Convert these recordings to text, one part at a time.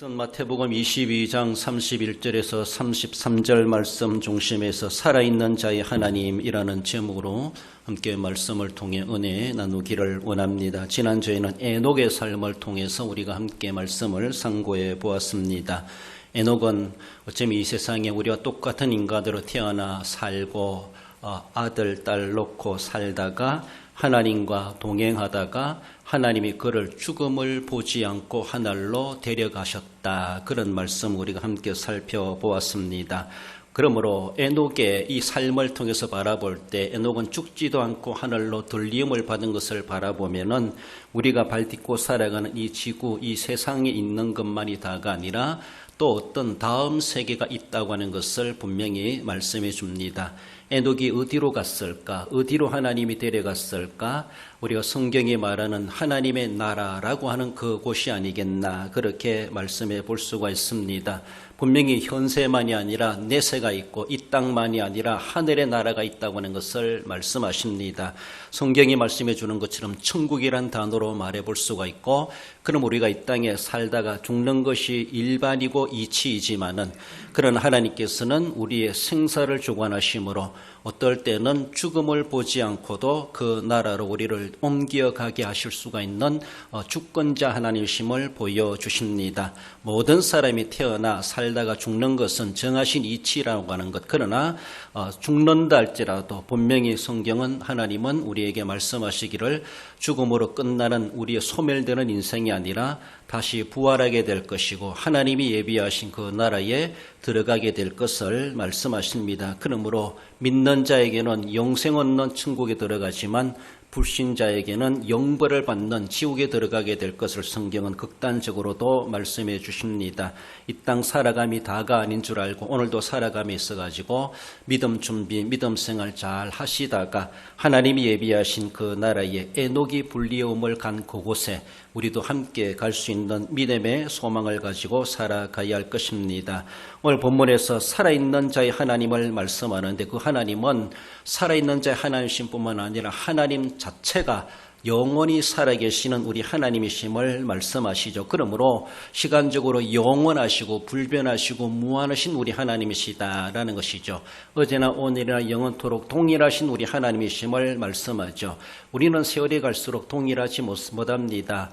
마태복음 22장 31절에서 33절 말씀 중심에서 살아있는 자의 하나님이라는 제목으로 함께 말씀을 통해 은혜 나누기를 원합니다. 지난주에는 에녹의 삶을 통해서 우리가 함께 말씀을 상고해 보았습니다. 에녹은 어쩌면 이 세상에 우리와 똑같은 인간으로 태어나 살고 아들, 딸 놓고 살다가 하나님과 동행하다가 하나님이 그를 죽음을 보지 않고 하늘로 데려가셨다. 그런 말씀 우리가 함께 살펴보았습니다. 그러므로 에녹의 이 삶을 통해서 바라볼 때 에녹은 죽지도 않고 하늘로 들림을 받은 것을 바라보면은 우리가 발 딛고 살아가는 이 지구, 이 세상에 있는 것만이 다가 아니라 또 어떤 다음 세계가 있다고 하는 것을 분명히 말씀해 줍니다. 에녹이 어디로 갔을까? 어디로 하나님이 데려갔을까? 우리가 성경이 말하는 하나님의 나라라고 하는 그곳이 아니겠나 그렇게 말씀해 볼 수가 있습니다. 분명히 현세만이 아니라 내세가 있고 이 땅만이 아니라 하늘의 나라가 있다고 하는 것을 말씀하십니다. 성경이 말씀해 주는 것처럼 천국이란 단어로 말해 볼 수가 있고, 그럼 우리가 이 땅에 살다가 죽는 것이 일반이고 이치이지만은 그런 하나님께서는 우리의 생사를 주관하심으로 어떨 때는 죽음을 보지 않고도 그 나라로 우리를 옮겨가게 하실 수가 있는 주권자 하나님이심을 보여주십니다. 모든 사람이 태어나 살다가 죽는 것은 정하신 이치라고 하는 것, 그러나 죽는다 할지라도 분명히 성경은 하나님은 우리에게 말씀하시기를 죽음으로 끝나는 우리의 소멸되는 인생이 아니라 다시 부활하게 될 것이고 하나님이 예비하신 그 나라에 들어가게 될 것을 말씀하십니다. 그러므로 믿는 자에게는 영생 얻는 천국에 들어가지만 불신자에게는 영벌을 받는 지옥에 들어가게 될 것을 성경은 극단적으로도 말씀해 주십니다. 이 땅 살아감이 다가 아닌 줄 알고 오늘도 살아감이 있어가지고 믿음 준비, 믿음 생활 잘 하시다가 하나님이 예비하신 그 나라에 에녹이 불리움을 간 그곳에 우리도 함께 갈 수 있는 믿음의 소망을 가지고 살아가야 할 것입니다. 오늘 본문에서 살아있는 자의 하나님을 말씀하는데 그 하나님은 살아있는 자의 하나님이신 뿐만 아니라 하나님 자체가 영원히 살아계시는 우리 하나님이심을 말씀하시죠. 그러므로 시간적으로 영원하시고 불변하시고 무한하신 우리 하나님이시다라는 것이죠. 어제나 오늘이나 영원토록 동일하신 우리 하나님이심을 말씀하죠. 우리는 세월이 갈수록 동일하지 못합니다.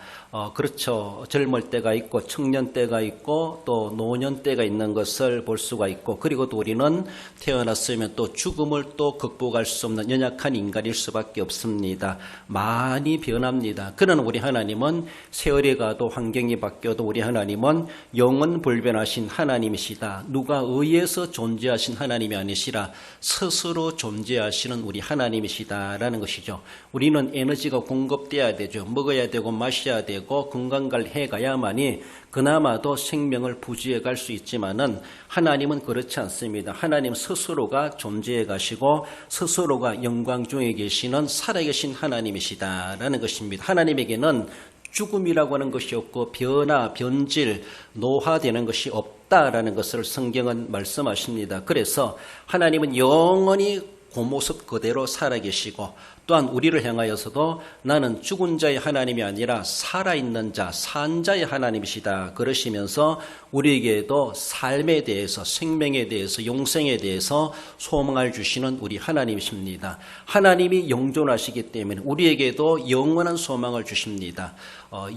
그렇죠. 젊을 때가 있고 청년 때가 있고 또 노년 때가 있는 것을 볼 수가 있고, 그리고 또 우리는 태어났으면 또 죽음을 또 극복할 수 없는 연약한 인간일 수밖에 없습니다. 많이 변합니다. 그러나 우리 하나님은 세월이 가도 환경이 바뀌어도 우리 하나님은 영원 불변하신 하나님이시다. 누가 의해서 존재하신 하나님이 아니시라 스스로 존재하시는 우리 하나님이시다라는 것이죠. 우리는 에너지가 공급돼야 되죠. 먹어야 되고 마셔야 되고 건강을 해가야만이 그나마도 생명을 부지해 갈 수 있지만은 하나님은 그렇지 않습니다. 하나님 스스로가 존재해 가시고 스스로가 영광 중에 계시는 살아계신 하나님이시다라는 것입니다. 하나님에게는 죽음이라고 하는 것이 없고 변화, 변질, 노화되는 것이 없다라는 것을 성경은 말씀하십니다. 그래서 하나님은 영원히 그 모습 그대로 살아계시고 또한 우리를 향하여서도 나는 죽은 자의 하나님이 아니라 살아있는 자, 산 자의 하나님이시다 그러시면서 우리에게도 삶에 대해서, 생명에 대해서, 용생에 대해서 소망을 주시는 우리 하나님이십니다. 하나님이 영존하시기 때문에 우리에게도 영원한 소망을 주십니다.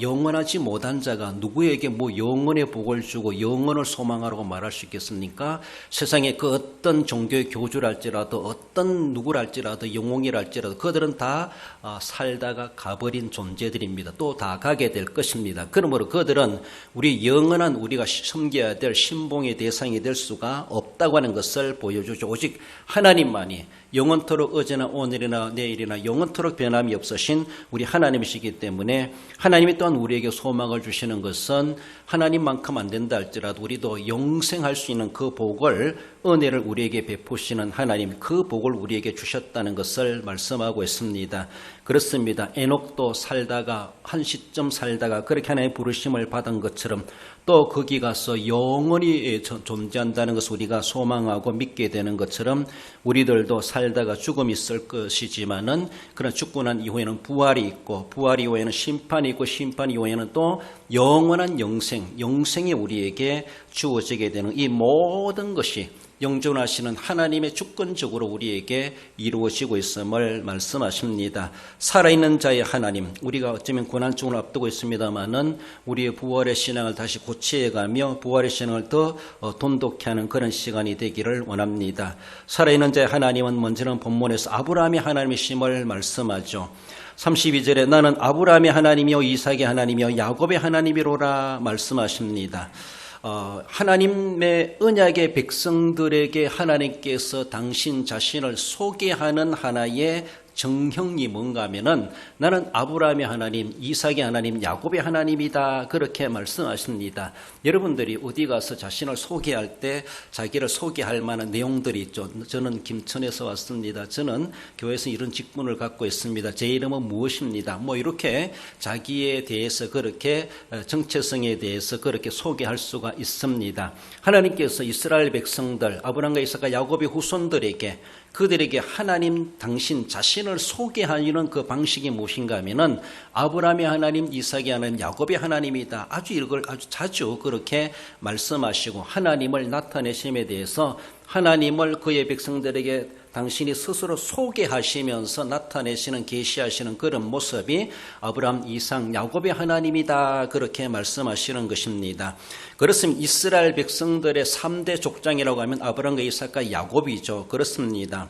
영원하지 못한 자가 누구에게 영원의 복을 주고 영원을 소망하라고 말할 수 있겠습니까? 세상에 그 어떤 종교의 교주랄지라도 어떤 누구랄지라도 영웅이랄지라도 그들은 다 살다가 가버린 존재들입니다. 또 다 가게 될 것입니다. 그러므로 그들은 우리 영원한 우리가 섬겨야 될 신봉의 대상이 될 수가 없다고 하는 것을 보여주죠. 오직 하나님만이 영원토록 어제나 오늘이나 내일이나 영원토록 변함이 없으신 우리 하나님이시기 때문에 하나님이 또한 우리에게 소망을 주시는 것은 하나님만큼 안 된다 할지라도 우리도 영생할 수 있는 그 복을 은혜를 우리에게 베푸시는 하나님, 그 복을 우리에게 주셨다는 것을 말씀하고 있습니다. 그렇습니다. 에녹도 살다가 한 시점 살다가 그렇게 하나님의 부르심을 받은 것처럼 또 거기 가서 영원히 존재한다는 것을 우리가 소망하고 믿게 되는 것처럼 우리들도 살다가 죽음이 있을 것이지만은 그런 죽고 난 이후에는 부활이 있고 부활 이후에는 심판이 있고 심판 이후에는 또 영원한 영생이 우리에게 주어지게 되는 이 모든 것이 영존하시는 하나님의 주권적으로 우리에게 이루어지고 있음을 말씀하십니다. 살아있는 자의 하나님, 우리가 어쩌면 고난중을 앞두고 있습니다마는 우리의 부활의 신앙을 다시 고치해가며 부활의 신앙을 더 돈독히 하는 그런 시간이 되기를 원합니다. 살아있는 자의 하나님은 먼저는 본문에서 아브라함의 하나님이심을 말씀하죠. 32절에 나는 아브라함의 하나님이요 이삭의 하나님이요 야곱의 하나님이로라 말씀하십니다. 하나님의 언약의 백성들에게 하나님께서 당신 자신을 소개하는 하나의 정형이 뭔가 하면은 나는 아브라함의 하나님, 이삭의 하나님, 야곱의 하나님이다 그렇게 말씀하십니다. 여러분들이 어디 가서 자신을 소개할 때 자기를 소개할 만한 내용들이 있죠. 저는 김천에서 왔습니다. 저는 교회에서 이런 직분을 갖고 있습니다. 제 이름은 무엇입니다. 뭐 이렇게 자기에 대해서 그렇게 정체성에 대해서 그렇게 소개할 수가 있습니다. 하나님께서 이스라엘 백성들 아브라함과 이삭과 야곱의 후손들에게 그들에게 하나님 당신 자신을 소개하는 그 방식이 무엇인가 하면은 아브라함의 하나님, 이삭의 하나님, 야곱의 하나님이다. 이걸 아주 자주 그렇게 말씀하시고 하나님을 나타내심에 대해서 하나님을 그의 백성들에게 당신이 스스로 소개하시면서 나타내시는 계시하시는 그런 모습이 아브라함, 이삭, 야곱의 하나님이다 그렇게 말씀하시는 것입니다. 그렇습니다. 이스라엘 백성들의 3대 족장이라고 하면 아브라함과 이삭과 야곱이죠. 그렇습니다.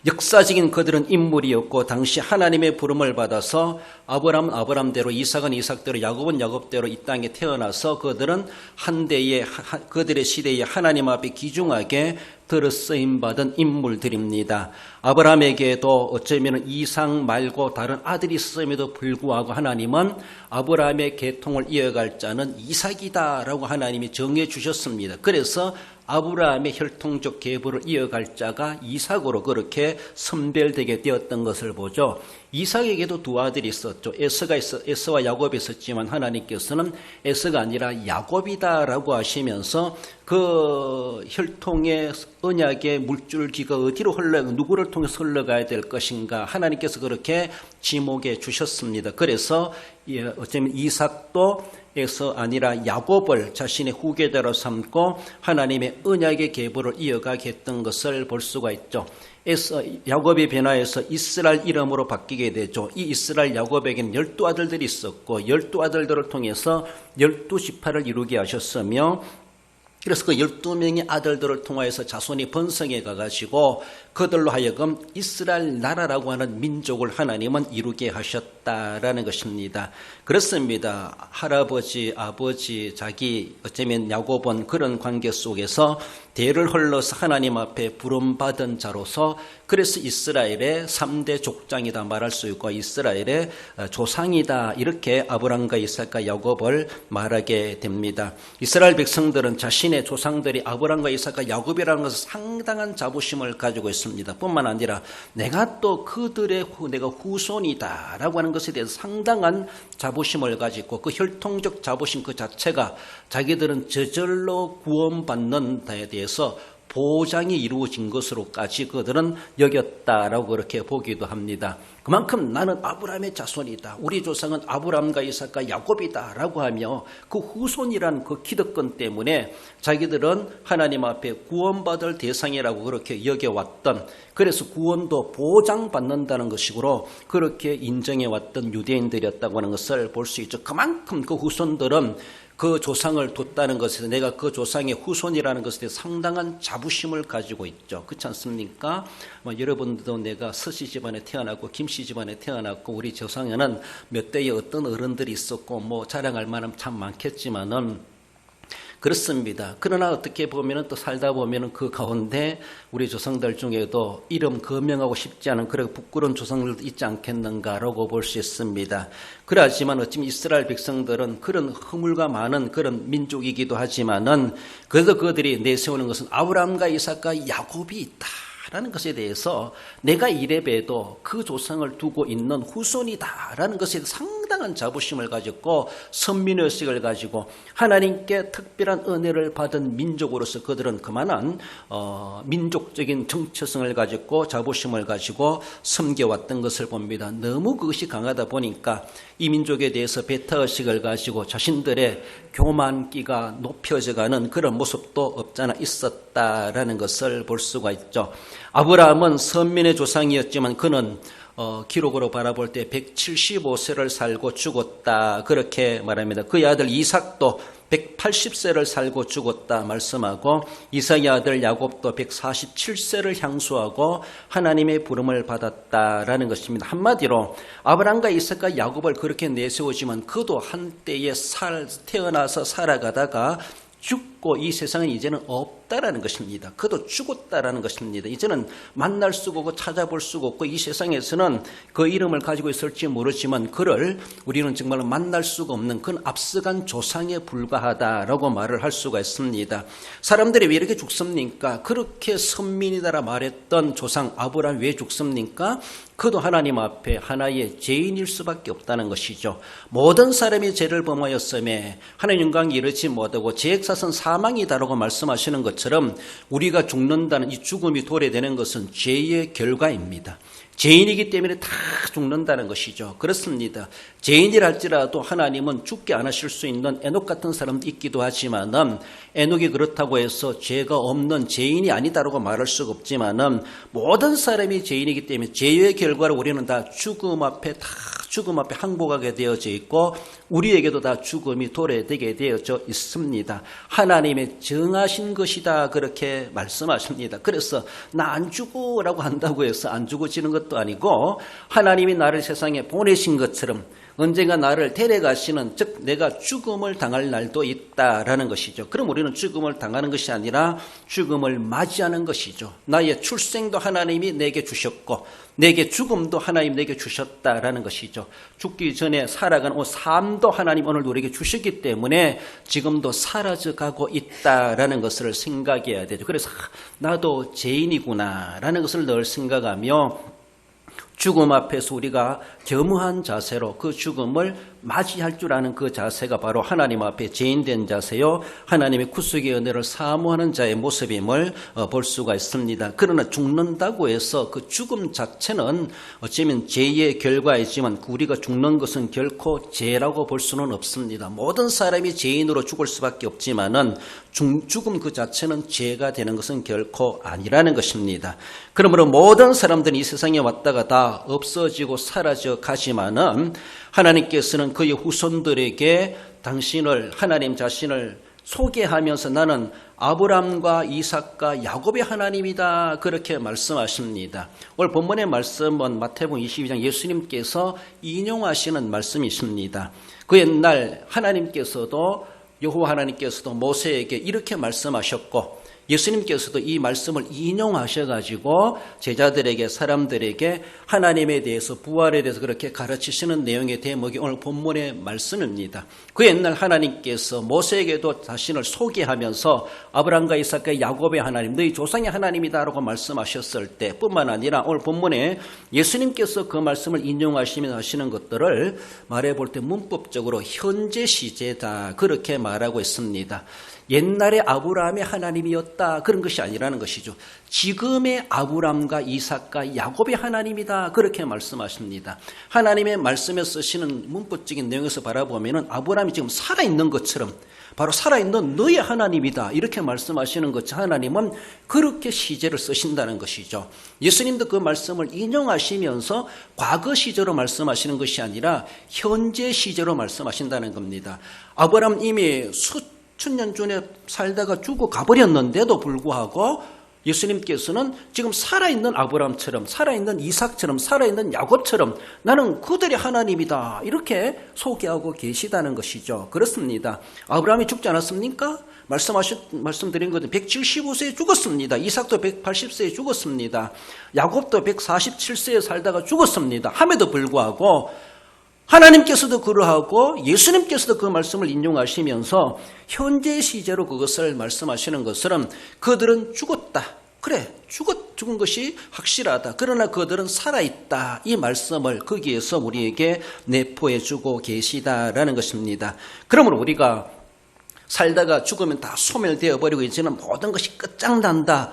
역사적인 그들은 인물이었고 당시 하나님의 부름을 받아서 아브라함은 아브라함대로 이삭은 이삭대로 야곱은 야곱대로 이 땅에 태어나서 그들은 한때의 그들의 시대에 하나님 앞에 귀중하게 들어쓰임받은 인물들입니다. 아브라함에게도 어쩌면 이삭 말고 다른 아들이 있음에도 불구하고 하나님은 아브라함의 계통을 이어갈 자는 이삭이다라고 하나님이 정해 주셨습니다. 그래서 아브라함의 혈통적 계보를 이어갈 자가 이삭으로 그렇게 선별되게 되었던 것을 보죠. 이삭에게도 두 아들이 있었죠. 에서와 야곱이 있었지만 하나님께서는 에서가 아니라 야곱이다라고 하시면서 그 혈통의 언약의 물줄기가 어디로 누구를 통해서 흘러가야 될 것인가 하나님께서 그렇게 지목해 주셨습니다. 그래서 어쩌면 이삭도 에서 아니라 야곱을 자신의 후계자로 삼고 하나님의 언약의 계보를 이어가게 했던 것을 볼 수가 있죠. 야곱이 변화해서 이스라엘 이름으로 바뀌게 되죠. 이 이스라엘 야곱에게는 12아들들이 있었고 12아들들을 통해서 12지파를 이루게 하셨으며 그래서 그 12명의 아들들을 통하여서 자손이 번성해 가가지고 그들로 하여금 이스라엘 나라라고 하는 민족을 하나님은 이루게 하셨다라는 것입니다. 그렇습니다. 할아버지, 아버지, 자기 어쩌면 야곱은 그런 관계 속에서 대를 흘러서 하나님 앞에 부름받은 자로서 그래서 이스라엘의 3대 족장이다 말할 수 있고 이스라엘의 조상이다 이렇게 아브람과 이삭과 야곱을 말하게 됩니다. 이스라엘 백성들은 자신의 조상들이 아브람과 이삭과 야곱이라는 것을 상당한 자부심을 가지고 있습니다. 뿐만 아니라 내가 또 그들의 내가 후손이다라고 하는 것에 대해서 상당한 자부심을 가지고 그 혈통적 자부심 그 자체가 자기들은 저절로 구원받는 데에 대해서 보장이 이루어진 것으로까지 그들은 여겼다라고 그렇게 보기도 합니다. 그만큼 나는 아브라함의 자손이다. 우리 조상은 아브라함과 이삭과 야곱이다라고 하며 그 후손이라는 그 기득권 때문에 자기들은 하나님 앞에 구원받을 대상이라고 그렇게 여겨왔던 그래서 구원도 보장받는다는 것이므로 그렇게 인정해왔던 유대인들이었다고 하는 것을 볼 수 있죠. 그만큼 그 후손들은 그 조상을 뒀다는 것에서 내가 그 조상의 후손이라는 것에 대해 상당한 자부심을 가지고 있죠. 그렇지 않습니까? 여러분들도 내가 서씨 집안에 태어났고 김씨 집안에 태어났고 우리 조상에는 몇 대의 어떤 어른들이 있었고 자랑할 만한 참 많겠지만은 그렇습니다. 그러나 어떻게 보면 또 살다 보면 그 가운데 우리 조상들 중에도 이름 거명하고 싶지 않은 그런 부끄러운 조상들도 있지 않겠는가라고 볼 수 있습니다. 그렇지만 어쩌면 이스라엘 백성들은 그런 허물과 많은 그런 민족이기도 하지만은 그래도 그들이 내세우는 것은 아브라함과 이삭과 야곱이 있다 라는 것에 대해서 내가 이래봬도 그 조상을 두고 있는 후손이다라는 것에 상당한 자부심을 가졌고 선민의식을 가지고 하나님께 특별한 은혜를 받은 민족으로서 그들은 그만한 민족적인 정체성을 가졌고 자부심을 가지고 섬겨왔던 것을 봅니다. 너무 그것이 강하다 보니까 이 민족에 대해서 배타의식을 가지고 자신들의 교만기가 높여져가는 그런 모습도 없잖아 있었다라는 것을 볼 수가 있죠. 아브라함은 선민의 조상이었지만 그는 기록으로 바라볼 때 175세를 살고 죽었다 그렇게 말합니다. 그의 아들 이삭도 180세를 살고 죽었다 말씀하고 이삭의 아들 야곱도 147세를 향수하고 하나님의 부름을 받았다라는 것입니다. 한마디로 아브라함과 이삭과 야곱을 그렇게 내세우지만 그도 한때에 태어나서 살아가다가 죽고 이 세상은 이제는 없다라는 것입니다. 그도 죽었다라는 것입니다. 이제는 만날 수가 없고 찾아볼 수가 없고 이 세상에서는 그 이름을 가지고 있을지 모르지만 그를 우리는 정말로 만날 수가 없는 그런 앞서간 조상에 불과하다라고 말을 할 수가 있습니다. 사람들이 왜 이렇게 죽습니까? 그렇게 선민이다라 말했던 조상 아브라함 왜 죽습니까? 그도 하나님 앞에 하나의 죄인일 수밖에 없다는 것이죠. 모든 사람이 죄를 범하였음에 하나님 영광에 이르지 못하고 죄액사선 사망이다라고 말씀하시는 것처럼 우리가 죽는다는 이 죽음이 도래되는 것은 죄의 결과입니다. 죄인이기 때문에 다 죽는다는 것이죠. 그렇습니다. 죄인이랄지라도 하나님은 죽게 안 하실 수 있는 에녹 같은 사람도 있기도 하지만은 에녹이 그렇다고 해서 죄가 없는 죄인이 아니다라고 말할 수가 없지만은 모든 사람이 죄인이기 때문에 죄의 결과로 우리는 다 죽음 앞에 항복하게 되어져 있고 우리에게도 다 죽음이 도래되게 되어져 있습니다. 하나님의 정하신 것이다 그렇게 말씀하십니다. 그래서 나 안 죽어라고 한다고 해서 안 죽어지는 것도 아니고 하나님이 나를 세상에 보내신 것처럼 언젠가 나를 데려가시는 즉 내가 죽음을 당할 날도 있다라는 것이죠. 그럼 우리는 죽음을 당하는 것이 아니라 죽음을 맞이하는 것이죠. 나의 출생도 하나님이 내게 주셨고 내게 죽음도 하나님 내게 주셨다라는 것이죠. 죽기 전에 살아가는 삶도 하나님 오늘 우리에게 주셨기 때문에 지금도 사라져가고 있다라는 것을 생각해야 되죠. 그래서 나도 죄인이구나라는 것을 늘 생각하며 죽음 앞에서 우리가 겸허한 자세로 그 죽음을 맞이할 줄 아는 그 자세가 바로 하나님 앞에 죄인된 자세요. 하나님의 구속의 은혜를 사모하는 자의 모습임을 볼 수가 있습니다. 그러나 죽는다고 해서 그 죽음 자체는 어쩌면 죄의 결과이지만 우리가 죽는 것은 결코 죄라고 볼 수는 없습니다. 모든 사람이 죄인으로 죽을 수밖에 없지만은 죽음 그 자체는 죄가 되는 것은 결코 아니라는 것입니다. 그러므로 모든 사람들이 이 세상에 왔다가 다 없어지고 사라져 가지만은 하나님께서는 그의 후손들에게 하나님 자신을 소개하면서 나는 아브라함과 이삭과 야곱의 하나님이다 그렇게 말씀하십니다. 오늘 본문의 말씀은 마태복음 22장 예수님께서 인용하시는 말씀이십니다. 그 옛날 하나님께서도 여호와 하나님께서도 모세에게 이렇게 말씀하셨고 예수님께서도 이 말씀을 인용하셔가지고 제자들에게 사람들에게 하나님에 대해서 부활에 대해서 그렇게 가르치시는 내용의 대목이 오늘 본문의 말씀입니다. 그 옛날 하나님께서 모세에게도 자신을 소개하면서 아브라함과 이삭과 야곱의 하나님 너희 조상의 하나님이다라고 말씀하셨을 때 뿐만 아니라 오늘 본문에 예수님께서 그 말씀을 인용하시면서 하시는 것들을 말해볼 때 문법적으로 현재 시제다 그렇게 말하고 있습니다. 옛날에 아브라함의 하나님이었다 그런 것이 아니라는 것이죠. 지금의 아브라함과 이삭과 야곱의 하나님이다 그렇게 말씀하십니다. 하나님의 말씀에 쓰시는 문법적인 내용에서 바라보면 아브라함이 지금 살아있는 것처럼 바로 살아있는 너의 하나님이다 이렇게 말씀하시는 것처럼 하나님은 그렇게 시제를 쓰신다는 것이죠. 예수님도 그 말씀을 인용하시면서 과거 시제로 말씀하시는 것이 아니라 현재 시제로 말씀하신다는 겁니다. 아브라함 이미 수천 년 전에 살다가 죽어 가버렸는데도 불구하고 예수님께서는 지금 살아있는 아브라함처럼, 살아있는 이삭처럼, 살아있는 야곱처럼 나는 그들의 하나님이다 이렇게 소개하고 계시다는 것이죠. 그렇습니다. 아브라함이 죽지 않았습니까? 말씀드린 것은 175세에 죽었습니다. 이삭도 180세에 죽었습니다. 야곱도 147세에 살다가 죽었습니다. 함에도 불구하고 하나님께서도 그러하고 예수님께서도 그 말씀을 인용하시면서 현재 시제로 그것을 말씀하시는 것은 그들은 죽었다. 그래, 죽은 것이 확실하다. 그러나 그들은 살아있다. 이 말씀을 거기에서 우리에게 내포해 주고 계시다라는 것입니다. 그러므로 우리가 살다가 죽으면 다 소멸되어 버리고 이제는 모든 것이 끝장난다.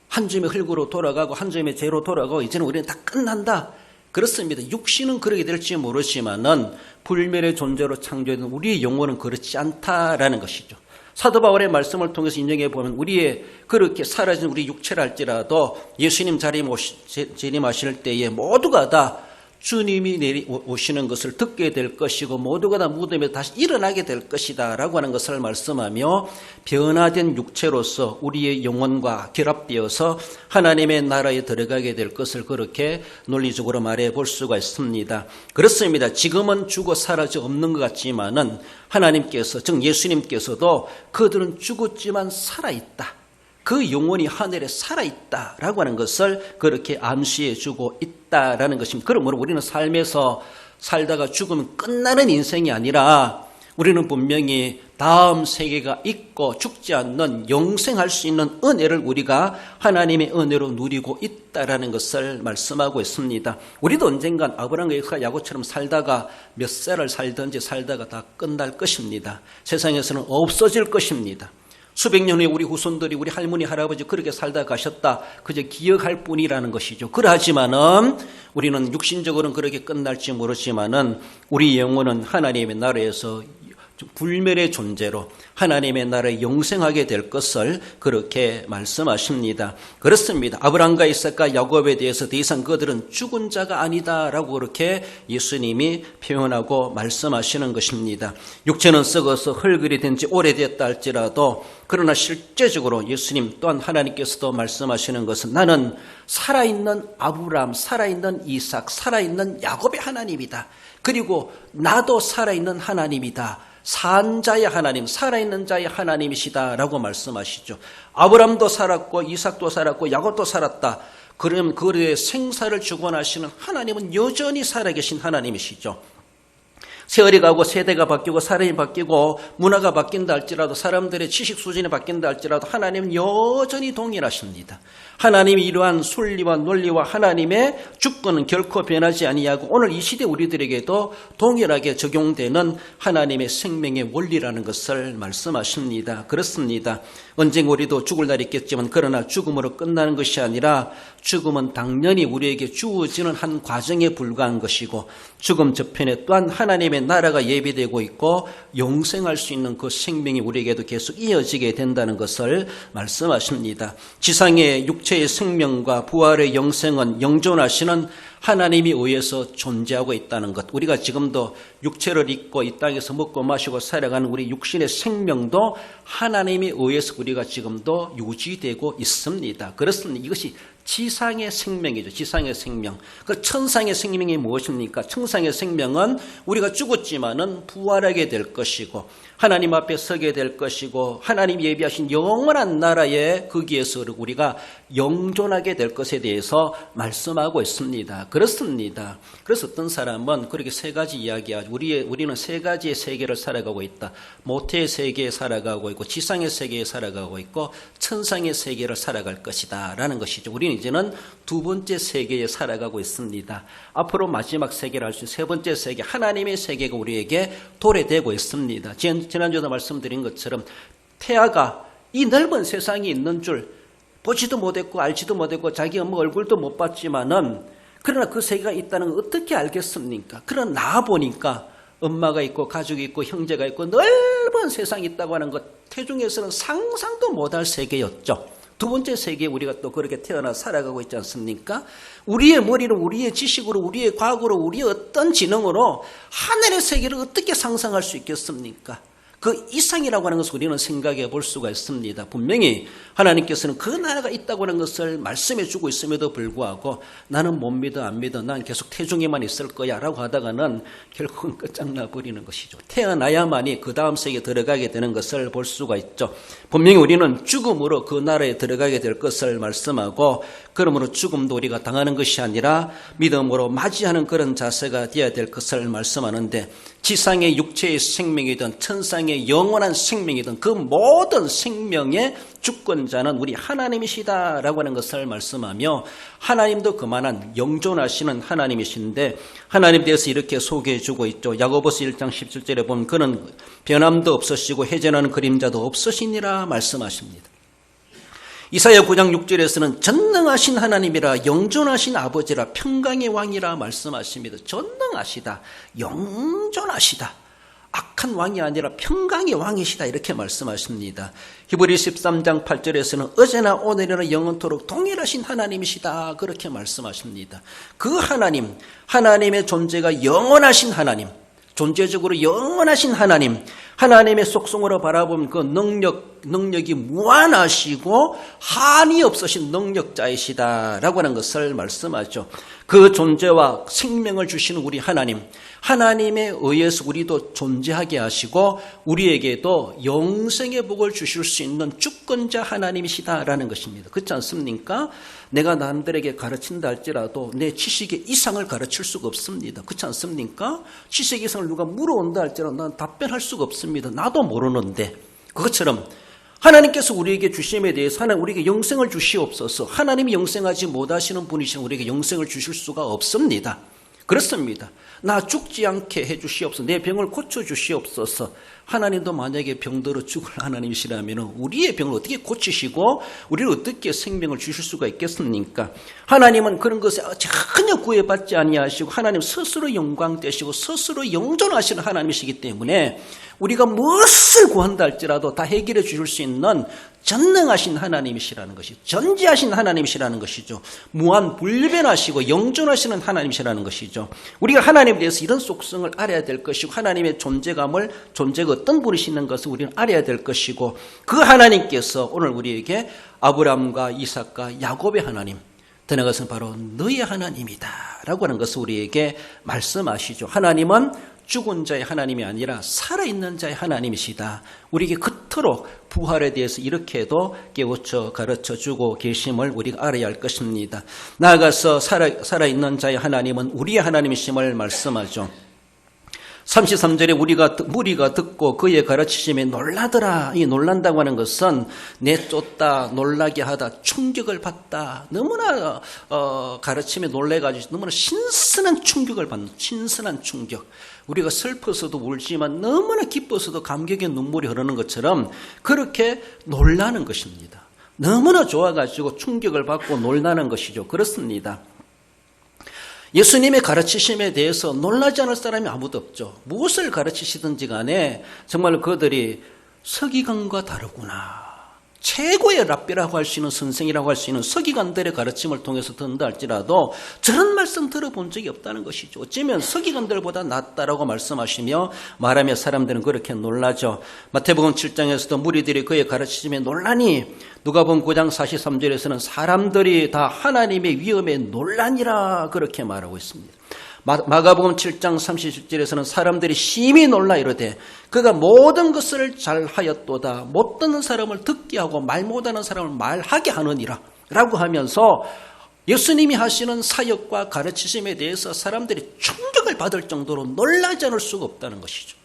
한 줌의 흙으로 돌아가고 한 줌의 재로 돌아가고 이제는 우리는 다 끝난다. 그렇습니다. 육신은 그러게 될지 모르지만은 불멸의 존재로 창조된 우리의 영혼은 그렇지 않다라는 것이죠. 사도 바울의 말씀을 통해서 인정해 보면 우리의 그렇게 사라진 우리 육체라 할지라도 예수님 재림하실 때에 모두가 다 주님이 오시는 것을 듣게 될 것이고 모두가 다 무덤에 다시 일어나게 될 것이다 라고 하는 것을 말씀하며 변화된 육체로서 우리의 영혼과 결합되어서 하나님의 나라에 들어가게 될 것을 그렇게 논리적으로 말해 볼 수가 있습니다. 그렇습니다. 지금은 죽어 사라져 없는 것 같지만은 하나님께서 즉 예수님께서도 그들은 죽었지만 살아있다. 그 영혼이 하늘에 살아있다라고 하는 것을 그렇게 암시해 주고 있다라는 것입니다. 그러므로 우리는 삶에서 살다가 죽으면 끝나는 인생이 아니라 우리는 분명히 다음 세계가 있고 죽지 않는 영생할 수 있는 은혜를 우리가 하나님의 은혜로 누리고 있다라는 것을 말씀하고 있습니다. 우리도 언젠간 아브라함과 이삭과 야곱처럼 살다가 몇 살을 살든지 살다가 다 끝날 것입니다. 세상에서는 없어질 것입니다. 수백 년 후에 우리 후손들이 우리 할머니 할아버지 그렇게 살다 가셨다 그저 기억할 뿐이라는 것이죠. 그러하지만은 우리는 육신적으로는 그렇게 끝날지 모르지만은 우리 영혼은 하나님의 나라에서 불멸의 존재로 하나님의 나라에 영생하게 될 것을 그렇게 말씀하십니다. 그렇습니다. 아브라함과 이삭과 야곱에 대해서 더 이상 그들은 죽은 자가 아니다라고 그렇게 예수님이 표현하고 말씀하시는 것입니다. 육체는 썩어서 흙이 된 지 오래됐다 할지라도 그러나 실제적으로 예수님 또한 하나님께서도 말씀하시는 것은 나는 살아있는 아브라함, 살아있는 이삭, 살아있는 야곱의 하나님이다. 그리고 나도 살아있는 하나님이다. 산 자의 하나님, 살아있는 자의 하나님이시다라고 말씀하시죠. 아브라함도 살았고 이삭도 살았고 야곱도 살았다. 그러면 그들의 생사를 주관하시는 하나님은 여전히 살아계신 하나님이시죠. 세월이 가고 세대가 바뀌고 사람이 바뀌고 문화가 바뀐다 할지라도 사람들의 지식 수준이 바뀐다 할지라도 하나님은 여전히 동일하십니다. 하나님이 이러한 순리와 논리와 하나님의 주권은 결코 변하지 아니하고 오늘 이 시대 우리들에게도 동일하게 적용되는 하나님의 생명의 원리라는 것을 말씀하십니다. 그렇습니다. 언젠가 우리도 죽을 날이 있겠지만 그러나 죽음으로 끝나는 것이 아니라 죽음은 당연히 우리에게 주어지는 한 과정에 불과한 것이고 죽음 저편에 또한 하나님의 나라가 예비되고 있고 영생할 수 있는 그 생명이 우리에게도 계속 이어지게 된다는 것을 말씀하십니다. 지상의 육체의 생명과 부활의 영생은 영존하시는 하나님이 의해서 존재하고 있다는 것. 우리가 지금도 육체를 입고 이 땅에서 먹고 마시고 살아가는 우리 육신의 생명도 하나님이 의해서 우리가 지금도 유지되고 있습니다. 그렇습니다. 이것이 지상의 생명이죠. 지상의 생명. 그 천상의 생명이 무엇입니까? 천상의 생명은 우리가 죽었지만은 부활하게 될 것이고 하나님 앞에 서게 될 것이고 하나님 예비하신 영원한 나라에 거기에서 우리가 영존하게 될 것에 대해서 말씀하고 있습니다. 그렇습니다. 그래서 어떤 사람은 그렇게 세 가지 이야기하죠. 우리는 세 가지의 세계를 살아가고 있다. 모태의 세계에 살아가고 있고 지상의 세계에 살아가고 있고 천상의 세계를 살아갈 것이다 라는 것이죠. 우리는 이제는 두 번째 세계에 살아가고 있습니다. 앞으로 마지막 세계를 할 수 있는 세 번째 세계 하나님의 세계가 우리에게 도래되고 있습니다. 지난주에도 말씀드린 것처럼 태아가 이 넓은 세상이 있는 줄 보지도 못했고 알지도 못했고 자기 엄마 얼굴도 못 봤지만은 그러나 그 세계가 있다는 걸 어떻게 알겠습니까? 그러나 나와보니까 엄마가 있고 가족이 있고 형제가 있고 넓은 세상이 있다고 하는 것 태중에서는 상상도 못할 세계였죠. 두 번째 세계에 우리가 또 그렇게 태어나 살아가고 있지 않습니까? 우리의 머리로 우리의 지식으로 우리의 과거로 우리의 어떤 지능으로 하늘의 세계를 어떻게 상상할 수 있겠습니까? 그 이상이라고 하는 것을 우리는 생각해 볼 수가 있습니다. 분명히 하나님께서는 그 나라가 있다고 하는 것을 말씀해 주고 있음에도 불구하고 나는 못 믿어 안 믿어 난 계속 태중에만 있을 거야 라고 하다가는 결국은 끝장나 버리는 것이죠. 태어나야만이 그 다음 세계에 들어가게 되는 것을 볼 수가 있죠. 분명히 우리는 죽음으로 그 나라에 들어가게 될 것을 말씀하고 그러므로 죽음도 우리가 당하는 것이 아니라 믿음으로 맞이하는 그런 자세가 되어야 될 것을 말씀하는데 지상의 육체의 생명이든 천상의 영원한 생명이든 그 모든 생명의 주권자는 우리 하나님이시다라고 하는 것을 말씀하며 하나님도 그만한 영존하시는 하나님이신데 하나님에 대해서 이렇게 소개해주고 있죠. 야고보서 1장 17절에 보면 그는 변함도 없으시고 해전하는 그림자도 없으시니라 말씀하십니다. 이사야 9장 6절에서는 전능하신 하나님이라 영존하신 아버지라 평강의 왕이라 말씀하십니다. 전능하시다, 영존하시다, 악한 왕이 아니라 평강의 왕이시다 이렇게 말씀하십니다. 히브리 13장 8절에서는 어제나 오늘이나 영원토록 동일하신 하나님이시다 그렇게 말씀하십니다. 그 하나님, 하나님의 존재가 영원하신 하나님, 존재적으로 영원하신 하나님, 하나님의 속성으로 바라보면 그 능력이 무한하시고 한이 없으신 능력자이시다라고 하는 것을 말씀하죠. 그 존재와 생명을 주시는 우리 하나님, 하나님에 의해서 우리도 존재하게 하시고 우리에게도 영생의 복을 주실 수 있는 주권자 하나님이시다라는 것입니다. 그렇지 않습니까? 내가 남들에게 가르친다 할지라도 내 지식의 이상을 가르칠 수가 없습니다. 그렇지 않습니까? 지식 이상을 누가 물어온다 할지라도 난 답변할 수가 없습니다. 나도 모르는데. 그것처럼 하나님께서 우리에게 주심에 대해서 하나님 우리에게 영생을 주시옵소서. 하나님이 영생하지 못하시는 분이시면 우리에게 영생을 주실 수가 없습니다. 그렇습니다. 나 죽지 않게 해주시옵소서. 내 병을 고쳐주시옵소서. 하나님도 만약에 병들어 죽을 하나님이시라면 우리의 병을 어떻게 고치시고 우리를 어떻게 생명을 주실 수가 있겠습니까? 하나님은 그런 것에 전혀 구애받지 아니하시고 하나님 스스로 영광되시고 스스로 영존하시는 하나님이시기 때문에 우리가 무엇을 구한다 할지라도 다 해결해 주실 수 있는 전능하신 하나님이시라는 것이죠. 전지하신 하나님이시라는 것이죠. 무한불변하시고 영존하시는 하나님이시라는 것이죠. 우리가 하나님에 대해서 이런 속성을 알아야 될 것이고 하나님의 존재가 어떤 분이시는 것을 우리는 알아야 될 것이고 그 하나님께서 오늘 우리에게 아브라함과 이삭과 야곱의 하나님, 더 나아가서는 바로 너의 하나님이다 라고 하는 것을 우리에게 말씀하시죠. 하나님은 죽은 자의 하나님이 아니라 살아있는 자의 하나님이시다. 우리에게 그토록 부활에 대해서 이렇게도 깨우쳐 가르쳐주고 계심을 우리가 알아야 할 것입니다. 나아가서 살아있는 자의 하나님은 우리의 하나님이심을 말씀하죠. 33절에 무리가 듣고 그의 가르치심에 놀라더라. 이 놀란다고 하는 것은 내쫓다, 놀라게 하다, 충격을 받다. 너무나 가르침에 놀래가지고 너무나 신선한 충격을 받는 신선한 충격. 우리가 슬퍼서도 울지만 너무나 기뻐서도 감격의 눈물이 흐르는 것처럼 그렇게 놀라는 것입니다. 너무나 좋아가지고 충격을 받고 놀라는 것이죠. 그렇습니다. 예수님의 가르치심에 대해서 놀라지 않을 사람이 아무도 없죠. 무엇을 가르치시든지 간에 정말 그들이 서기관과 다르구나. 최고의 랍비라고 할 수 있는 선생이라고 할 수 있는 서기관들의 가르침을 통해서 듣는다 할지라도 저런 말씀 들어본 적이 없다는 것이죠. 어쩌면 서기관들보다 낫다라고 말씀하시며 말하며 사람들은 그렇게 놀라죠. 마태복음 7장에서도 무리들이 그의 가르치심에 놀라니 누가복음 9장 43절에서는 사람들이 다 하나님의 위엄에 놀라니라 그렇게 말하고 있습니다. 마가복음 7장 37절에서는 사람들이 심히 놀라 이르되 그가 모든 것을 잘하였도다. 못 듣는 사람을 듣게 하고 말 못하는 사람을 말하게 하느니라 라고 하면서 예수님이 하시는 사역과 가르치심에 대해서 사람들이 충격을 받을 정도로 놀라지 않을 수가 없다는 것이죠.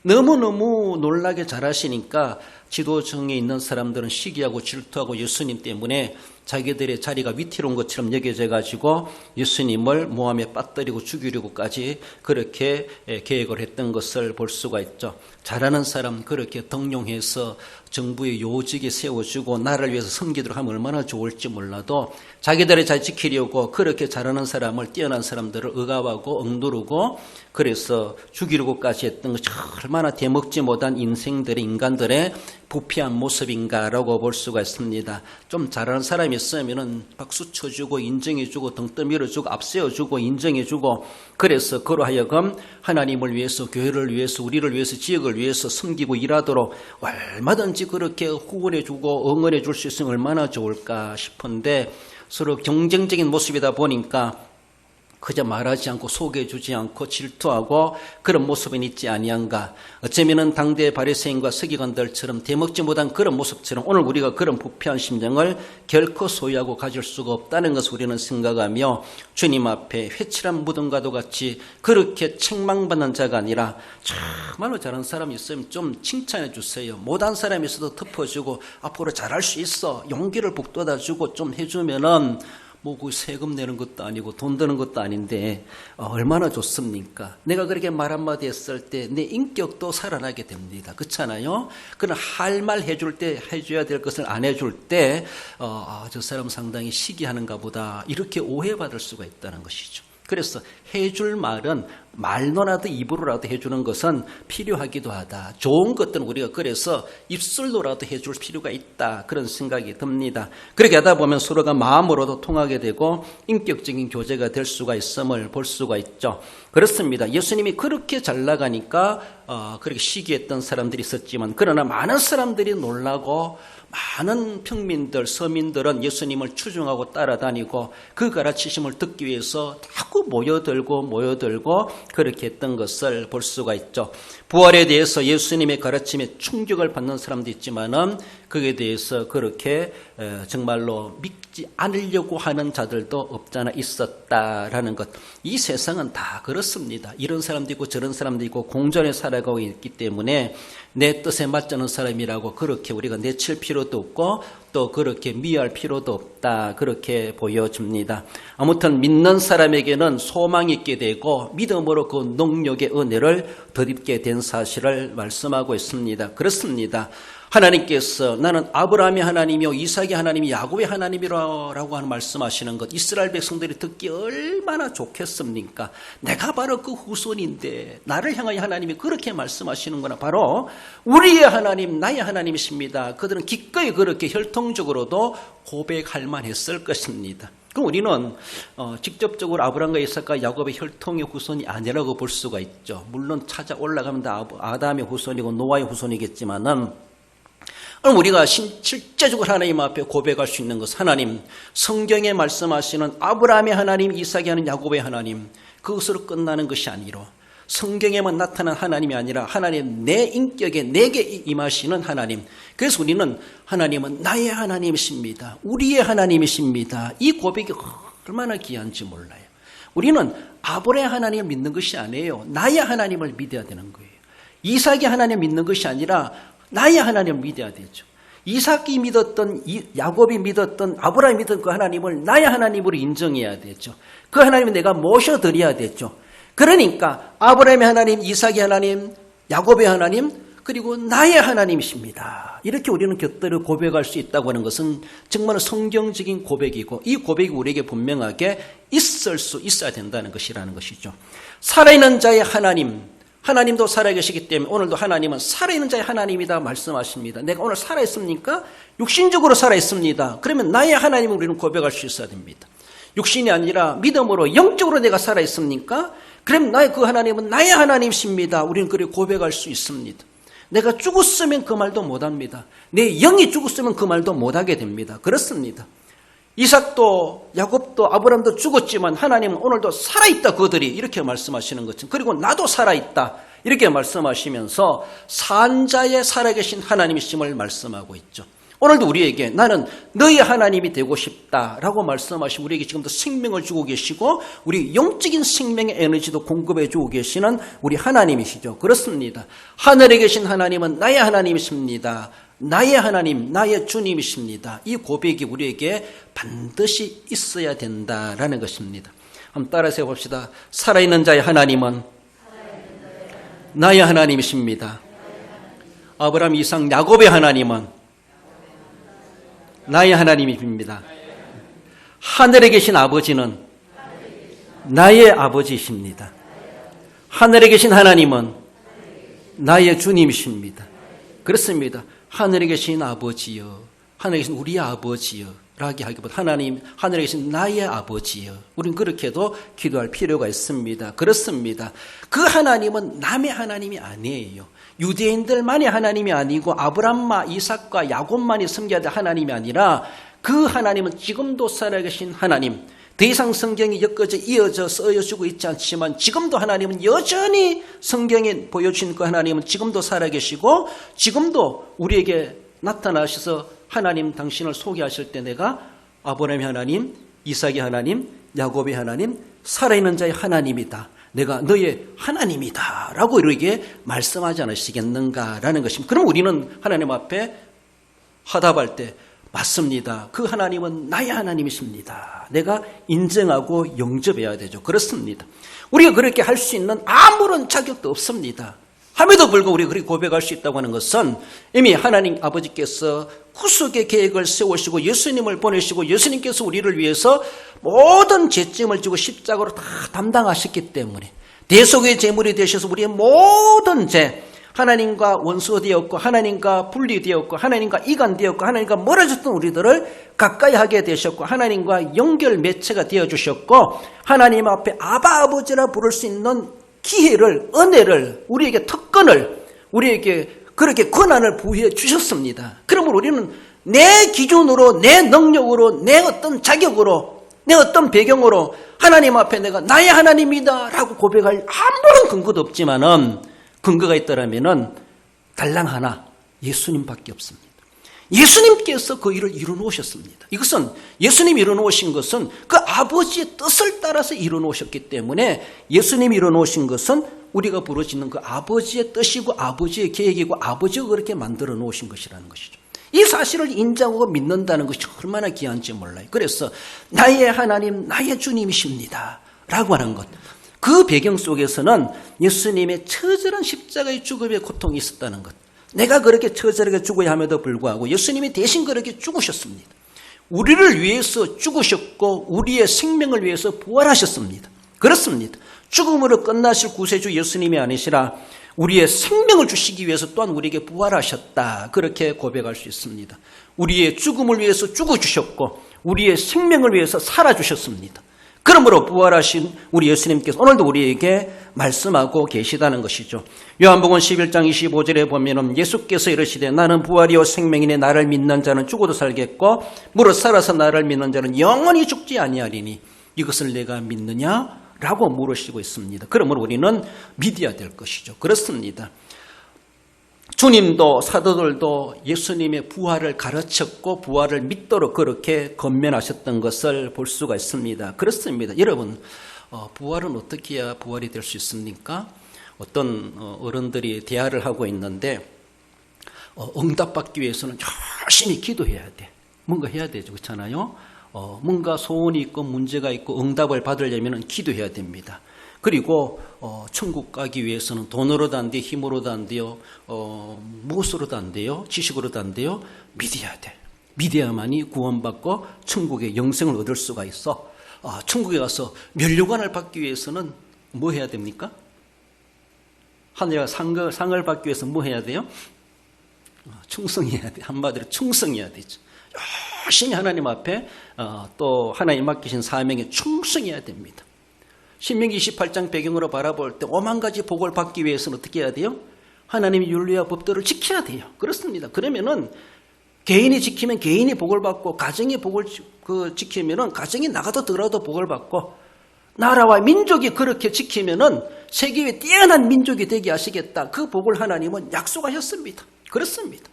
너무너무 놀라게 잘하시니까 지도층에 있는 사람들은 시기하고 질투하고 예수님 때문에 자기들의 자리가 위태로운 것처럼 여겨져 가지고 예수님을 모함에 빠뜨리고 죽이려고까지 그렇게 계획을 했던 것을 볼 수가 있죠. 잘하는 사람 그렇게 등용해서 정부의 요직에 세워주고 나라를 위해서 섬기도록 하면 얼마나 좋을지 몰라도 자기들의 잘 지키려고 그렇게 잘하는 사람을 뛰어난 사람들을 억압하고 억누르고 그래서 죽이려고까지 했던 것이 얼마나 대먹지 못한 인간들의 부패한 모습인가라고 볼 수가 있습니다. 좀 잘하는 사람이 있으면은 박수 쳐주고 인정해주고 등떠 밀어주고 앞세워주고 인정해주고 그래서 그로 하여금 하나님을 위해서 교회를 위해서 우리를 위해서 지역을 위해서 섬기고 일하도록 얼마든지 그렇게 후원해주고 응원해줄 수 있으면 얼마나 좋을까 싶은데 서로 경쟁적인 모습이다 보니까 그저 말하지 않고 소개해주지 않고 질투하고 그런 모습은 있지 아니한가. 어쩌면은 당대 바리새인과 서기관들처럼 대먹지 못한 그런 모습처럼 오늘 우리가 그런 부패한 심정을 결코 소유하고 가질 수가 없다는 것을 우리는 생각하며 주님 앞에 회칠한 무덤과도 같이 그렇게 책망받는 자가 아니라 정말로 잘하는 사람이 있으면 좀 칭찬해 주세요. 못한 사람이 있어도 덮어주고 앞으로 잘할 수 있어 용기를 북돋아주고 좀 해주면은 뭐 그 세금 내는 것도 아니고 돈 드는 것도 아닌데 얼마나 좋습니까? 내가 그렇게 말 한마디 했을 때 내 인격도 살아나게 됩니다. 그렇잖아요? 그러나 할 말 해줄 때 해줘야 될 것을 안 해줄 때 저 사람 상당히 시기하는가 보다 이렇게 오해받을 수가 있다는 것이죠. 그래서 해줄 말은 말로라도 입으로라도 해주는 것은 필요하기도 하다. 좋은 것들은 우리가 그래서 입술로라도 해줄 필요가 있다. 그런 생각이 듭니다. 그렇게 하다 보면 서로가 마음으로도 통하게 되고 인격적인 교제가 될 수가 있음을 볼 수가 있죠. 그렇습니다. 예수님이 그렇게 잘 나가니까 그렇게 시기했던 사람들이 있었지만 그러나 많은 사람들이 놀라고 많은 평민들, 서민들은 예수님을 추종하고 따라다니고 그 가르치심을 듣기 위해서 자꾸 모여들고 그렇게 했던 것을 볼 수가 있죠. 부활에 대해서 예수님의 가르침에 충격을 받는 사람도 있지만은 그에 대해서 그렇게 정말로 믿지 않으려고 하는 자들도 없잖아 있었다라는 것. 이 세상은 다 그렇습니다. 이런 사람도 있고 저런 사람도 있고 공존에 살아가고 있기 때문에 내 뜻에 맞지 않는 사람이라고 그렇게 우리가 내칠 필요도 없고 또 그렇게 미워할 필요도 없다. 그렇게 보여집니다. 아무튼 믿는 사람에게는 소망이 있게 되고 믿음으로 그 능력의 은혜를 덧입게 된 사실을 말씀하고 있습니다. 그렇습니다. 하나님께서 나는 아브라함의 하나님이요 이삭의 하나님이 야곱의 하나님이라고 하는 말씀하시는 것 이스라엘 백성들이 듣기 얼마나 좋겠습니까? 내가 바로 그 후손인데 나를 향하여 하나님이 그렇게 말씀하시는구나. 바로 우리의 하나님 나의 하나님이십니다. 그들은 기꺼이 그렇게 혈통적으로도 고백할 만했을 것입니다. 그럼 우리는 직접적으로 아브라함과 이삭과 야곱의 혈통의 후손이 아니라고 볼 수가 있죠. 물론 찾아 올라가면 다 아담의 후손이고 노아의 후손이겠지만은 우리가 실제적으로 하나님 앞에 고백할 수 있는 것 하나님 성경에 말씀하시는 아브라함의 하나님 이삭의 하나님 야곱의 하나님 그것으로 끝나는 것이 아니로 성경에만 나타난 하나님이 아니라 하나님 내 인격에 내게 임하시는 하나님. 그래서 우리는 하나님은 나의 하나님이십니다. 우리의 하나님이십니다. 이 고백이 얼마나 귀한지 몰라요. 우리는 아브라함의 하나님을 믿는 것이 아니에요. 나의 하나님을 믿어야 되는 거예요. 이삭의 하나님을 믿는 것이 아니라 나의 하나님을 믿어야 되죠. 이삭이 믿었던 야곱이 믿었던 아브라함이 믿었던 그 하나님을 나의 하나님으로 인정해야 되죠. 그 하나님을 내가 모셔드려야 되죠. 그러니까 아브라함의 하나님, 이삭의 하나님, 야곱의 하나님 그리고 나의 하나님이십니다. 이렇게 우리는 곁들여 고백할 수 있다고 하는 것은 정말 성경적인 고백이고 이 고백이 우리에게 분명하게 있을 수 있어야 된다는 것이라는 것이죠. 살아있는 자의 하나님도 살아계시기 때문에 오늘도 하나님은 살아있는 자의 하나님이다 말씀하십니다. 내가 오늘 살아있습니까? 육신적으로 살아있습니다. 그러면 나의 하나님을 우리는 고백할 수 있어야 됩니다. 육신이 아니라 믿음으로 영적으로 내가 살아있습니까? 그럼 나의 그 하나님은 나의 하나님이십니다. 우리는 그렇게 고백할 수 있습니다. 내가 죽었으면 그 말도 못합니다. 내 영이 죽었으면 그 말도 못하게 됩니다. 그렇습니다. 이삭도 야곱도 아브라함도 죽었지만 하나님은 오늘도 살아있다 그들이 이렇게 말씀하시는 것처럼 그리고 나도 살아있다 이렇게 말씀하시면서 산자의 살아계신 하나님이심을 말씀하고 있죠. 오늘도 우리에게 나는 너희 하나님이 되고 싶다라고 말씀하시고 우리에게 지금도 생명을 주고 계시고 우리 영적인 생명의 에너지도 공급해 주고 계시는 우리 하나님이시죠. 그렇습니다. 하늘에 계신 하나님은 나의 하나님이십니다. 나의 하나님, 나의 주님이십니다. 이 고백이 우리에게 반드시 있어야 된다라는 것입니다. 한번 따라서 해봅시다. 살아있는 자의 하나님은 나의 하나님이십니다. 아브라함, 이삭, 야곱의 하나님은 나의 하나님이십니다. 하늘에 계신 아버지는 나의 아버지이십니다. 하늘에 계신 하나님은 나의 주님이십니다. 그렇습니다. 하늘에 계신 아버지여, 하늘에 계신 우리 아버지여 라고 하기보다 하나님, 하늘에 계신 나의 아버지여, 우리는 그렇게도 기도할 필요가 있습니다. 그렇습니다. 그 하나님은 남의 하나님이 아니에요. 유대인들만의 하나님이 아니고 아브람마, 이삭과 야곱만이 섬겨야 될 하나님이 아니라 그 하나님은 지금도 살아계신 하나님. 더 이상 성경이 엮어져 이어져 쓰여지고 있지 않지만 지금도 하나님은 여전히 성경에 보여주신 그 하나님은 지금도 살아계시고 지금도 우리에게 나타나셔서 하나님 당신을 소개하실 때 내가 아브라함의 하나님, 이삭의 하나님, 야곱의 하나님, 살아있는 자의 하나님이다. 내가 너의 하나님이다 라고 이렇게 말씀하지 않으시겠는가라는 것입니다. 그럼 우리는 하나님 앞에 화답할 때 맞습니다. 그 하나님은 나의 하나님이십니다. 내가 인정하고 영접해야 되죠. 그렇습니다. 우리가 그렇게 할 수 있는 아무런 자격도 없습니다. 함에도 불구하고 우리가 그렇게 고백할 수 있다고 하는 것은 이미 하나님 아버지께서 구속의 계획을 세우시고 예수님을 보내시고 예수님께서 우리를 위해서 모든 죄짐을 지고 십자가로 다 담당하셨기 때문에 대속의 제물이 되셔서 우리의 모든 죄, 하나님과 원수되었고 하나님과 분리되었고 하나님과 이간되었고 하나님과 멀어졌던 우리들을 가까이 하게 되셨고 하나님과 연결 매체가 되어주셨고 하나님 앞에 아바 아버지라 부를 수 있는 기회를, 은혜를, 우리에게 특권을, 우리에게 그렇게 권한을 부여해 주셨습니다. 그러므로 우리는 내 기준으로, 내 능력으로, 내 어떤 자격으로, 내 어떤 배경으로 하나님 앞에 내가 나의 하나님이다 라고 고백할 아무런 근거도 없지만은 근거가 있더라면은 달랑 하나, 예수님밖에 없습니다. 예수님께서 그 일을 이루어놓으셨습니다. 이것은 예수님이 이루어놓으신 것은 그 아버지의 뜻을 따라서 이루어놓으셨기 때문에 예수님이 이루어놓으신 것은 우리가 부르짖는 그 아버지의 뜻이고 아버지의 계획이고 아버지가 그렇게 만들어 놓으신 것이라는 것이죠. 이 사실을 인정하고 믿는다는 것이 얼마나 귀한지 몰라요. 그래서 나의 하나님, 나의 주님이십니다 라고 하는 것. 그 배경 속에서는 예수님의 처절한 십자가의 죽음의 고통이 있었다는 것. 내가 그렇게 처절하게 죽어야 함에도 불구하고 예수님이 대신 그렇게 죽으셨습니다. 우리를 위해서 죽으셨고 우리의 생명을 위해서 부활하셨습니다. 그렇습니다. 죽음으로 끝나실 구세주 예수님이 아니시라 우리의 생명을 주시기 위해서 또한 우리에게 부활하셨다. 그렇게 고백할 수 있습니다. 우리의 죽음을 위해서 죽어주셨고 우리의 생명을 위해서 살아주셨습니다. 그러므로 부활하신 우리 예수님께서 오늘도 우리에게 말씀하고 계시다는 것이죠. 요한복음 11장 25절에 보면은 예수께서 이르시되 나는 부활이요 생명이니 나를 믿는 자는 죽어도 살겠고 무릇 살아서 나를 믿는 자는 영원히 죽지 아니하리니 이것을 내가 믿느냐? 라고 물으시고 있습니다. 그러므로 우리는 믿어야 될 것이죠. 그렇습니다. 주님도 사도들도 예수님의 부활을 가르쳤고 부활을 믿도록 그렇게 권면하셨던 것을 볼 수가 있습니다. 그렇습니다. 여러분, 부활은 어떻게 해야 부활이 될 수 있습니까? 어떤 어른들이 대화를 하고 있는데 응답받기 위해서는 열심히 기도해야 돼. 뭔가 해야 되죠. 그렇잖아요. 뭔가 소원이 있고 문제가 있고 응답을 받으려면 기도해야 됩니다. 그리고 천국 가기 위해서는 돈으로도 안 돼요, 힘으로도 안 돼요, 무엇으로도 안 돼요, 지식으로도 안 돼요. 믿어야 돼. 믿어야만이 구원받고 천국의 영생을 얻을 수가 있어. 천국에 가서 면류관을 받기 위해서는 뭐 해야 됩니까? 하늘에 상을 받기 위해서 뭐 해야 돼요? 충성해야 돼. 한마디로 충성해야 되죠. 열심히 하나님 앞에 또 하나님 맡기신 사명에 충성해야 됩니다. 신명기 28장 배경으로 바라볼 때 5만 가지 복을 받기 위해서는 어떻게 해야 돼요? 하나님의 윤리와 법도를 지켜야 돼요. 그렇습니다. 그러면은 개인이 지키면 개인이 복을 받고 가정이 복을 지키면은 가정이 나가도 들어도 복을 받고 나라와 민족이 그렇게 지키면은 세계의 뛰어난 민족이 되게 하시겠다. 그 복을 하나님은 약속하셨습니다. 그렇습니다.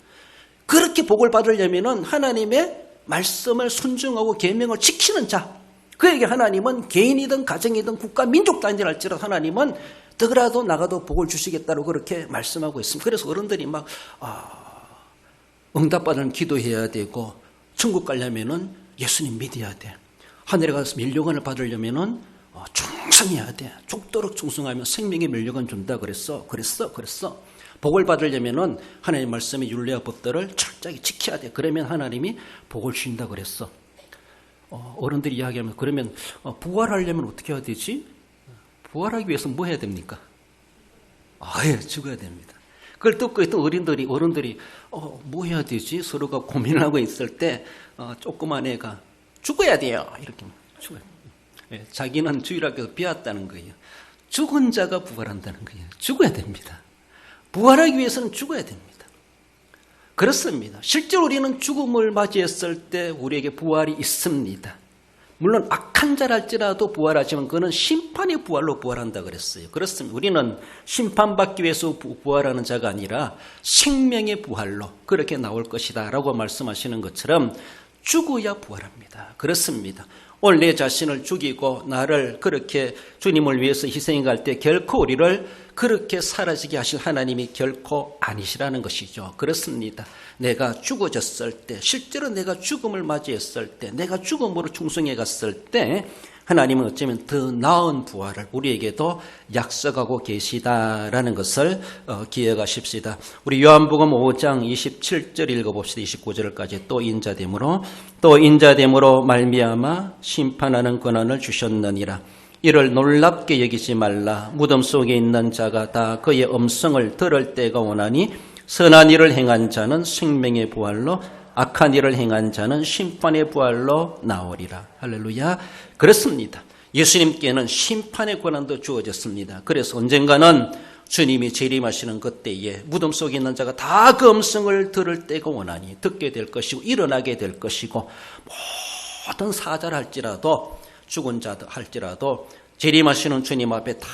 그렇게 복을 받으려면은 하나님의 말씀을 순종하고 계명을 지키는 자, 그에게 하나님은 개인이든 가정이든 국가 민족 단위랄지라도 하나님은 더라도 나가도 복을 주시겠다고 그렇게 말씀하고 있습니다. 그래서 어른들이 막 응답받는 기도해야 되고 천국 가려면은 예수님 믿어야 돼. 하늘에 가서 면류관을 받으려면은 충성해야 돼. 죽도록 충성하면 생명의 면류관 준다 그랬어. 복을 받으려면은 하나님 말씀의 율례와 법도를 철저하게 지켜야 돼. 그러면 하나님이 복을 주신다 그랬어. 어른들이 이야기하면 그러면 부활하려면 어떻게 해야 되지? 부활하기 위해서 뭐 해야 됩니까? 예, 죽어야 됩니다. 그걸 듣고 또 어른들이 뭐 해야 되지? 서로가 고민을 하고 있을 때 조그만 애가 죽어야 돼요. 이렇게 죽어요. 자기는 주일학교에서 배웠다는 거예요. 죽은 자가 부활한다는 거예요. 죽어야 됩니다. 부활하기 위해서는 죽어야 됩니다. 그렇습니다. 실제로 우리는 죽음을 맞이했을 때 우리에게 부활이 있습니다. 물론 악한 자랄지라도 부활하지만 그는 심판의 부활로 부활한다 그랬어요. 그렇습니다. 우리는 심판받기 위해서 부활하는 자가 아니라 생명의 부활로 그렇게 나올 것이다 라고 말씀하시는 것처럼 죽어야 부활합니다. 그렇습니다. 오늘 내 자신을 죽이고 나를 그렇게 주님을 위해서 희생해 갈 때 결코 우리를 그렇게 사라지게 하실 하나님이 결코 아니시라는 것이죠. 그렇습니다. 내가 죽어졌을 때, 실제로 내가 죽음을 맞이했을 때, 내가 죽음으로 충성해 갔을 때 하나님은 어쩌면 더 나은 부활을 우리에게도 약속하고 계시다라는 것을 기억하십시다. 우리 요한복음 5장 27절 읽어봅시다. 29절까지 또 인자됨으로 말미암아 심판하는 권한을 주셨느니라. 이를 놀랍게 여기지 말라. 무덤 속에 있는 자가 다 그의 음성을 들을 때가 오나니 선한 일을 행한 자는 생명의 부활로 악한 일을 행한 자는 심판의 부활로 나오리라. 할렐루야. 그렇습니다. 예수님께는 심판의 권한도 주어졌습니다. 그래서 언젠가는 주님이 재림하시는 그때에 무덤 속에 있는 자가 다 그 음성을 들을 때가 오나니 듣게 될 것이고 일어나게 될 것이고 모든 사자를 할지라도 죽은 자들 할지라도 재림하시는 주님 앞에 다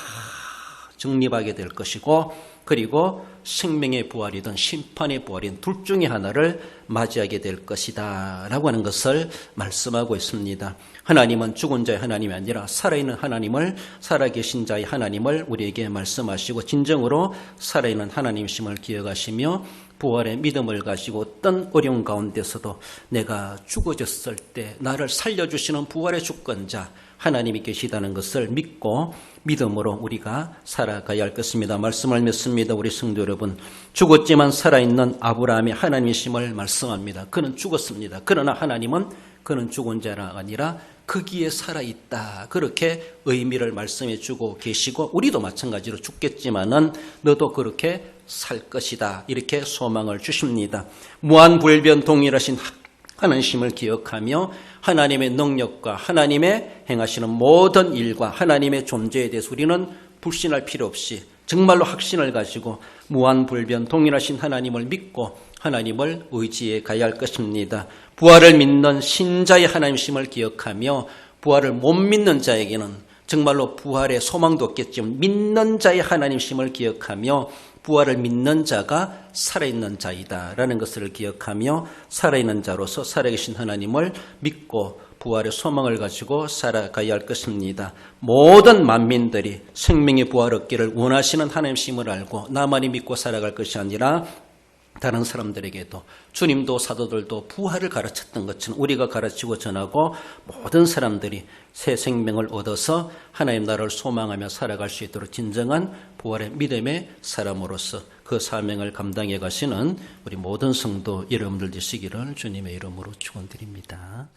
정립하게 될 것이고 그리고 생명의 부활이든 심판의 부활이든 둘 중에 하나를 맞이하게 될 것이다 라고 하는 것을 말씀하고 있습니다. 하나님은 죽은 자의 하나님이 아니라 살아있는 하나님을, 살아계신 자의 하나님을 우리에게 말씀하시고 진정으로 살아있는 하나님이심을 기억하시며 부활의 믿음을 가지고 어떤 어려운 가운데서도 내가 죽어졌을 때 나를 살려주시는 부활의 주권자 하나님이 계시다는 것을 믿고 믿음으로 우리가 살아가야 할 것입니다. 말씀을 맺습니다. 우리 성도 여러분, 죽었지만 살아있는 아브라함의 하나님이심을 말씀합니다. 그는 죽었습니다. 그러나 하나님은 그는 죽은 자가 아니라 거기에 살아있다. 그렇게 의미를 말씀해 주고 계시고 우리도 마찬가지로 죽겠지만은 너도 그렇게 살 것이다. 이렇게 소망을 주십니다. 무한불변 동일하신 하나님을 기억하며 하나님의 능력과 하나님의 행하시는 모든 일과 하나님의 존재에 대해서 우리는 불신할 필요 없이 정말로 확신을 가지고 무한불변 동일하신 하나님을 믿고 하나님을 의지해 가야 할 것입니다. 부활을 믿는 신자의 하나님심을 기억하며 부활을 못 믿는 자에게는 정말로 부활의 소망도 없겠지만 믿는 자의 하나님심을 기억하며 부활을 믿는 자가 살아있는 자이다라는 것을 기억하며 살아있는 자로서 살아계신 하나님을 믿고 부활의 소망을 가지고 살아가야 할 것입니다. 모든 만민들이 생명의 부활 얻기를 원하시는 하나님심을 알고 나만이 믿고 살아갈 것이 아니라 다른 사람들에게도 주님도 사도들도 부활을 가르쳤던 것처럼 우리가 가르치고 전하고 모든 사람들이 새 생명을 얻어서 하나님 나라를 소망하며 살아갈 수 있도록 진정한 부활의 믿음의 사람으로서 그 사명을 감당해 가시는 우리 모든 성도 여러분들 되시기를 주님의 이름으로 축원드립니다.